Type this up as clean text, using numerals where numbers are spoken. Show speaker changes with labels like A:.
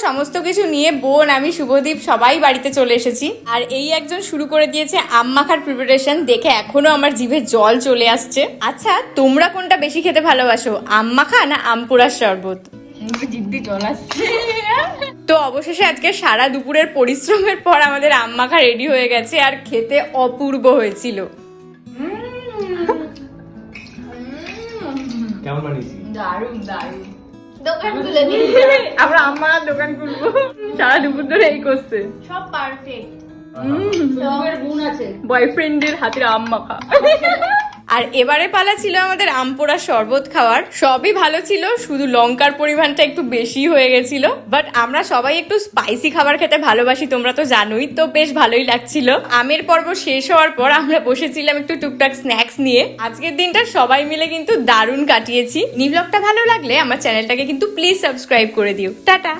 A: সমস্ত কিছু নিয়ে বোন, আমি, শুভদীপ সবাই বাড়িতে চলে এসেছি। আর এই একজন শুরু করে দিয়েছে আম মাখার প্রিপারেশন, দেখে এখনো আমার জিভে জল চলে আসছে। আচ্ছা, তোমরা কোনটা বেশি খেতে ভালোবাসো, আম মাখা না আম পোড়ার শরবত?
B: জিদ্দি জল আসছে।
A: তো অবশেষে আজকে সারা দুপুরের পরিশ্রমের পর আমাদের আম মাখা রেডি হয়ে গেছে, আর খেতে অপূর্ব হয়েছিল।
C: কেমন বানিয়েছি?
B: দারুণ দারুণ। দোকান খুলে নি,
A: আমরা আমার দোকান খুলবো। সারা দুপুর ধরে এই করছে।
B: সব পারফেক্ট। সবের গুণ আছে।
A: বয়ফ্রেন্ডের হাতের আম মাখা। আর এবারে পালা ছিল আমাদের আম পোড়া শরবত খাওয়ার। সবই ভালো ছিল, শুধু লঙ্কার পরিমাণটা একটু বেশি হয়ে গেছিল। বাট আমরা সবাই একটু স্পাইসি খাবার খেতে ভালোবাসি, তোমরা তো জানোই, তো বেশ ভালোই লাগছিল। আমের পর্ব শেষ হওয়ার পর আমরা বসেছিলাম একটু টুকটাক স্ন্যাক্স নিয়ে। আজকের দিনটা সবাই মিলে কিন্তু দারুণ কাটিয়েছি। ব্লগটা ভালো লাগলে আমার চ্যানেলটাকে কিন্তু প্লিজ সাবস্ক্রাইব করে দিও। টাটা।